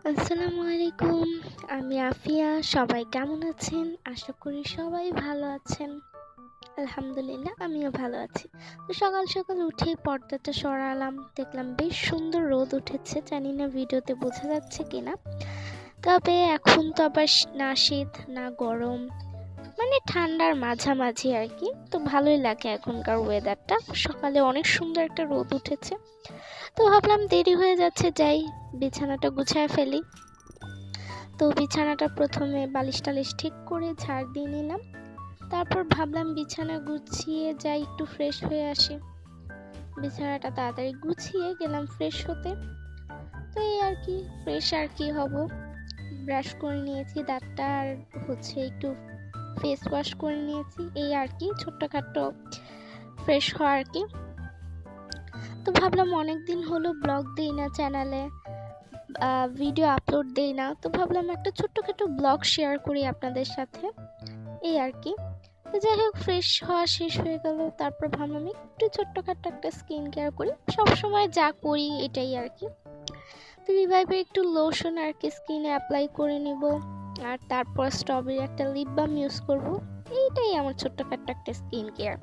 আসসালামু আলাইকুম। আমি আফিয়া। সবাই কেমন আছেন? আশা করি সবাই ভালো আছেন। আলহামদুলিল্লাহ আমিও ভালো আছি। তো সকাল সকাল উঠেই পর্দাটা সরালাম, দেখলাম বেশ সুন্দর রোদ উঠেছে। জানি না ভিডিওতে বোঝা যাচ্ছে কিনা। তবে এখন তো আবার না শীত না গরম, মানে ঠান্ডার মাঝামাঝি আর কি। তো ভালোই লাগে এখনকার ওয়েদারটা। সকালে অনেক সুন্দর একটা রোদ উঠেছে। তো ভাবলাম দেরি হয়ে যাচ্ছে, যাই বিছানাটা গুছায় ফেলি। তো বিছানাটা প্রথমে বালিশ টালিশ ঠিক করে ঝাড় দিয়ে নিলাম। তারপর ভাবলাম বিছানা গুছিয়ে যাই, একটু ফ্রেশ হয়ে আসি। বিছানাটা তাড়াতাড়ি গুছিয়ে গেলাম ফ্রেশ হতে। তো এই আর কি, ফ্রেশ আর কি হব। ব্রাশ করে নিয়েছি দাঁতটা, আর একটু ফেস ওয়াশ করে নিয়েছি। এই আর কি, ছোট্টখাট্টো ফ্রেশ হওয়া আর কি। তো ভাবলাম অনেকদিন হলো ব্লগ দিই না, চ্যানেলে ভিডিও আপলোড দেই না। তো ভাবলাম একটা ছোট্টখাটো ব্লগ শেয়ার করি আপনাদের সাথে, এই আর কি। তো যাই হোক, ফ্রেশ হওয়া শেষ হয়ে গেল। তারপর ভাবলাম একটু ছোট্টখাট্টো একটা স্কিন কেয়ার করি, সবসময় যা করি এটাই আর কি। তো রিভাইভের একটু লোশন আর কি স্কিনে অ্যাপ্লাই করে নিব, আর তারপর স্ট্রবেরি একটা লিপ বাম ইউজ করব। এইটাই আমার ছোট্টখাট্টো একটা স্কিন কেয়ার।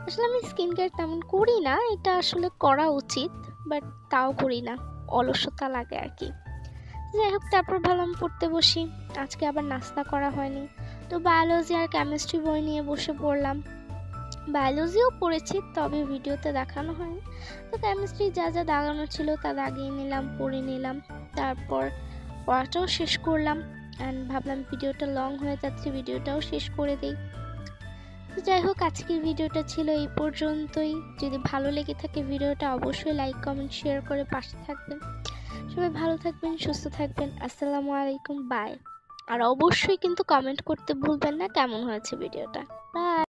আসলে আমি স্কিন কেয়ার তেমন করি না, এটা আসলে করা উচিত, বাট তাও করি না, অলসতা লাগে আর কি। যাই হোক, তারপর ভাবলাম পড়তে বসি। আজকে আবার নাস্তা করা হয়নি, তো বায়োলজি আর কেমিস্ট্রি বই নিয়ে বসে পড়লাম। বায়োলজিও পড়েছি, তবে ভিডিওতে দেখানো হয়নি। তো কেমিস্ট্রি যা যা দাগানো ছিল তা দাগিয়ে নিলাম, পড়ে নিলাম। তারপর পড়াটাও শেষ করলাম। অ্যান্ড ভাবলাম ভিডিওটা লং হয়ে যাচ্ছে, ভিডিওটাও শেষ করে দিই। তো যাই হোক, আজকের ভিডিওটা ছিল এই পর্যন্তই। যদি ভালো লেগে থাকে ভিডিওটা, অবশ্যই লাইক কমেন্ট শেয়ার করে পাশে থাকবেন। সবাই ভালো থাকবেন, সুস্থ থাকবেন। আসসালামু আলাইকুম, বাই। আর অবশ্যই কিন্তু কমেন্ট করতে ভুলবেন না কেমন হয়েছে ভিডিওটা। বাই।